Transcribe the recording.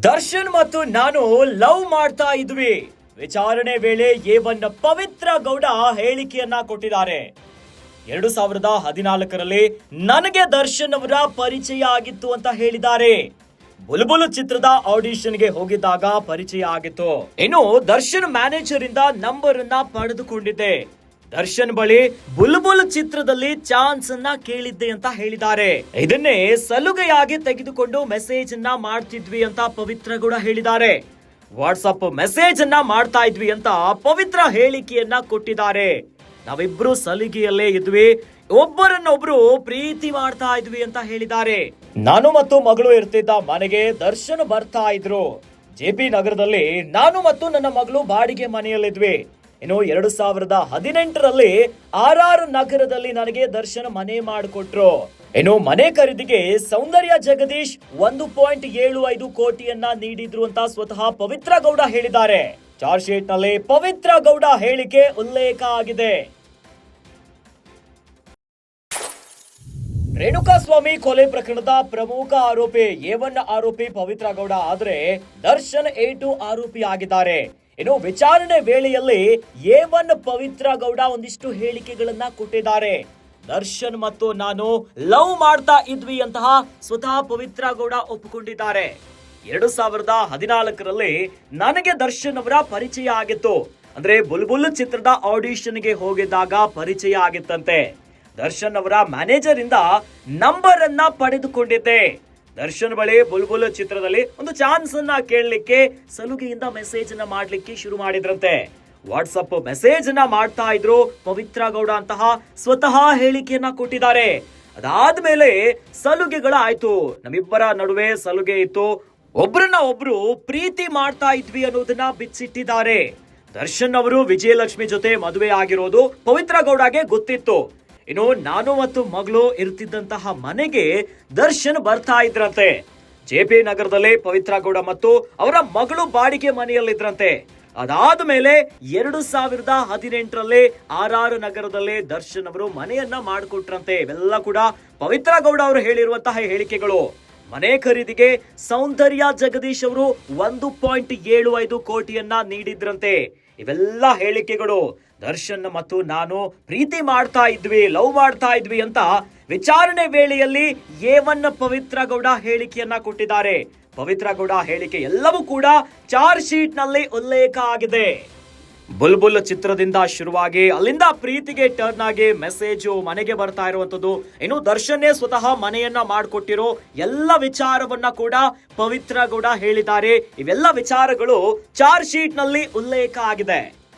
ದರ್ಶನ್ ಮತ್ತು ನಾನು ಲವ್ ಮಾಡ್ತಾ ಇದ್ವಿ. ವಿಚಾರಣೆ ವೇಳೆ ಏವನ್ನ ಪವಿತ್ರ ಗೌಡ ಹೇಳಿಕೆಯನ್ನ ಕೊಟ್ಟಿದ್ದಾರೆ. 2014ರಲ್ಲಿ ನನಗೆ ದರ್ಶನ್ ಅವರ ಪರಿಚಯ ಆಗಿತ್ತು ಅಂತ ಹೇಳಿದ್ದಾರೆ. ಬುಲ್ಬುಲ್ ಚಿತ್ರದ ಆಡಿಷನ್ಗೆ ಹೋಗಿದ್ದಾಗ ಪರಿಚಯ ಆಗಿತ್ತು. ಇನ್ನು ದರ್ಶನ್ ಮ್ಯಾನೇಜರ್ ಇಂದ ನಂಬರ್ ಅನ್ನ ಪಡೆದುಕೊಂಡಿದ್ದೆ. ದರ್ಶನ್ ಬಳಿ ಬುಲ್ಬುಲ್ ಚಿತ್ರದಲ್ಲಿ ಚಾನ್ಸ್ ಅನ್ನ ಕೇಳಿದ್ದೆ ಅಂತ ಹೇಳಿದ್ದಾರೆ. ಇದನ್ನೇ ಸಲುಗೆಯಾಗಿ ತೆಗೆದುಕೊಂಡು ಮೆಸೇಜ್ ಅನ್ನ ಮಾಡ್ತಿದ್ವಿ ಅಂತ ಪವಿತ್ರ ಗೌಡ ಹೇಳಿದ್ದಾರೆ. ವಾಟ್ಸ್ಆಪ್ ಮೆಸೇಜ್ ಅನ್ನ ಮಾಡ್ತಾ ಇದ್ವಿ ಅಂತ ಪವಿತ್ರ ಹೇಳಿಕೆಯನ್ನ ಕೊಟ್ಟಿದ್ದಾರೆ. ನಾವಿಬ್ರು ಸಲಿಗೆಯಲ್ಲೇ ಇದ್ವಿ, ಒಬ್ಬರನ್ನೊಬ್ರು ಪ್ರೀತಿ ಮಾಡ್ತಾ ಇದ್ವಿ ಅಂತ ಹೇಳಿದ್ದಾರೆ. ನಾನು ಮತ್ತು ಮಗಳು ಇರ್ತಿದ್ದ ಮನೆಗೆ ದರ್ಶನ್ ಬರ್ತಾ ಇದ್ರು. ಜೆಪಿ ನಗರದಲ್ಲಿ ನಾನು ಮತ್ತು ನನ್ನ ಮಗಳು ಬಾಡಿಗೆ ಮನೆಯಲ್ಲಿದ್ವಿ. ಇನ್ನು 2018ರಲ್ಲಿ RR ನಗರದಲ್ಲಿ ನನಗೆ ದರ್ಶನ್ ಮನೆ ಮಾಡಿಕೊಟ್ರು. ಇನ್ನು ಮನೆ ಖರೀದಿಗೆ ಸೌಂದರ್ಯ ಜಗದೀಶ್ 1.75 ಕೋಟಿಯನ್ನ ನೀಡಿದ್ರು ಅಂತ ಸ್ವತಃ ಪವಿತ್ರ ಗೌಡ ಹೇಳಿದ್ದಾರೆ. ಚಾರ್ಜ್ ಶೀಟ್ ನಲ್ಲಿ ಪವಿತ್ರ ಗೌಡ ಹೇಳಿಕೆ ಉಲ್ಲೇಖ ಆಗಿದೆ. ರೇಣುಕಾಸ್ವಾಮಿ ಕೊಲೆ ಪ್ರಕರಣದ ಪ್ರಮುಖ ಆರೋಪಿ A1 ಆರೋಪಿ ಪವಿತ್ರ ಗೌಡ ಆದ್ರೆ ದರ್ಶನ್ A2 ಆರೋಪಿ ಆಗಿದ್ದಾರೆ. ಇನ್ನು ವಿಚಾರಣೆ ವೇಳೆಯಲ್ಲಿ A1 ಪವಿತ್ರ ಗೌಡ ಒಂದಿಷ್ಟು ಹೇಳಿಕೆಗಳನ್ನ ಕೊಟ್ಟಿದ್ದಾರೆ. ದರ್ಶನ್ ಮತ್ತು ನಾನು ಲವ್ ಮಾಡ್ತಾ ಇದ್ವಿ ಅಂತಹ ಸ್ವತಃ ಪವಿತ್ರ ಗೌಡ ಒಪ್ಪಿಕೊಂಡಿದ್ದಾರೆ. 2014ರಲ್ಲಿ ನನಗೆ ದರ್ಶನ್ ಅವರ ಪರಿಚಯ ಆಗಿತ್ತು. ಅಂದ್ರೆ ಬುಲ್ಬುಲ್ ಚಿತ್ರದ ಆಡಿಷನ್ಗೆ ಹೋಗಿದ್ದಾಗ ಪರಿಚಯ ಆಗಿತ್ತಂತೆ. ದರ್ಶನ್ ಅವರ ಮ್ಯಾನೇಜರ್ ಇಂದ ನಂಬರ್ ಅನ್ನ ಪಡೆದುಕೊಂಡಿದ್ದೆ. ದರ್ಶನ್ ಬಳಿ ಬುಲ್ಬುಲ್ ಚಿತ್ರದಲ್ಲಿ ಒಂದು ಚಾನ್ಸ್ ಅನ್ನ ಕೇಳಲಿಕ್ಕೆ ಸಲುಗೆಯಿಂದ ಮೆಸೇಜ್ ಅನ್ನ ಮಾಡ್ಲಿಕ್ಕೆ ಶುರು ಮಾಡಿದ್ರಂತೆ. ವಾಟ್ಸಪ್ ಮೆಸೇಜ್ ಅನ್ನ ಮಾಡ್ತಾ ಇದ್ರು ಪವಿತ್ರ ಗೌಡ ಅಂತಹ ಸ್ವತಃ ಹೇಳಿಕೆಯನ್ನ ಕೊಟ್ಟಿದ್ದಾರೆ. ಅದಾದ್ಮೇಲೆ ಸಲುಗೆಗಳಾಯ್ತು, ನಮ್ಮಿಬ್ಬರ ನಡುವೆ ಸಲುಗೆ ಇತ್ತು, ಒಬ್ರನ್ನ ಒಬ್ರು ಪ್ರೀತಿ ಮಾಡ್ತಾ ಇದ್ವಿ ಅನ್ನೋದನ್ನ ಬಿಚ್ಚಿಟ್ಟಿದ್ದಾರೆ. ದರ್ಶನ್ ಅವರು ವಿಜಯಲಕ್ಷ್ಮಿ ಜೊತೆ ಮದುವೆ ಆಗಿರೋದು ಪವಿತ್ರ ಗೌಡಗೆ ಗೊತ್ತಿತ್ತು. ಇನ್ನು ನಾನು ಮತ್ತು ಮಗಳು ಇರ್ತಿದ್ದಂತಹ ಮನೆಗೆ ದರ್ಶನ್ ಬರ್ತಾ ಇದ್ರಂತೆ. ಜೆಪಿ ನಗರದಲ್ಲಿ ಪವಿತ್ರ ಗೌಡ ಮತ್ತು ಅವರ ಮಗಳು ಬಾಡಿಗೆ ಮನೆಯಲ್ಲಿದ್ರಂತೆ. ಅದಾದ ಮೇಲೆ 2018ರಲ್ಲಿ RR ನಗರದಲ್ಲಿ ದರ್ಶನ್ ಅವರು ಮನೆಯನ್ನ ಮಾಡಿಕೊಟ್ರಂತೆ. ಇವೆಲ್ಲ ಕೂಡ ಪವಿತ್ರ ಗೌಡ ಅವರು ಹೇಳಿರುವಂತಹ ಹೇಳಿಕೆಗಳು. ಮನೆ ಖರೀದಿಗೆ ಸೌಂದರ್ಯ ಜಗದೀಶ್ ಅವರು 1.75 ಕೋಟಿಯನ್ನ ನೀಡಿದ್ರಂತೆ. ಇವೆಲ್ಲ ಹೇಳಿಕೆಗಳು. ದರ್ಶನ್ ಮತ್ತು ನಾನು ಪ್ರೀತಿ ಮಾಡ್ತಾ ಇದ್ವಿ, ಲವ್ ಮಾಡ್ತಾ ಇದ್ವಿ ಅಂತ ವಿಚಾರಣೆ ವೇಳೆಯಲ್ಲಿ A1 ಪವಿತ್ರ ಗೌಡ ಹೇಳಿಕೆಯನ್ನ ಕೊಟ್ಟಿದ್ದಾರೆ. ಪವಿತ್ರ ಗೌಡ ಹೇಳಿಕೆ ಎಲ್ಲವೂ ಕೂಡ ಚಾರ್ಜ್ ಶೀಟ್ ನಲ್ಲಿ ಉಲ್ಲೇಖ ಆಗಿದೆ. ಬುಲ್ಬುಲ್ ಚಿತ್ರದಿಂದ ಶುರುವಾಗಿ ಅಲ್ಲಿಂದ ಪ್ರೀತಿಗೆ ಟರ್ನ್ ಆಗಿ ಮೆಸೇಜು ಮನೆಗೆ ಬರ್ತಾ ಇರುವಂತದ್ದು. ಇನ್ನು ದರ್ಶನ್ನೇ ಸ್ವತಃ ಮನೆಯನ್ನ ಮಾಡಿಕೊಟ್ಟಿರೋ ಎಲ್ಲ ವಿಚಾರವನ್ನ ಕೂಡ ಪವಿತ್ರ ಗೌಡ ಹೇಳಿದ್ದಾರೆ. ಇವೆಲ್ಲ ವಿಚಾರಗಳು ಚಾರ್ಜ್ ಶೀಟ್ ನಲ್ಲಿ ಉಲ್ಲೇಖ ಆಗಿದೆ.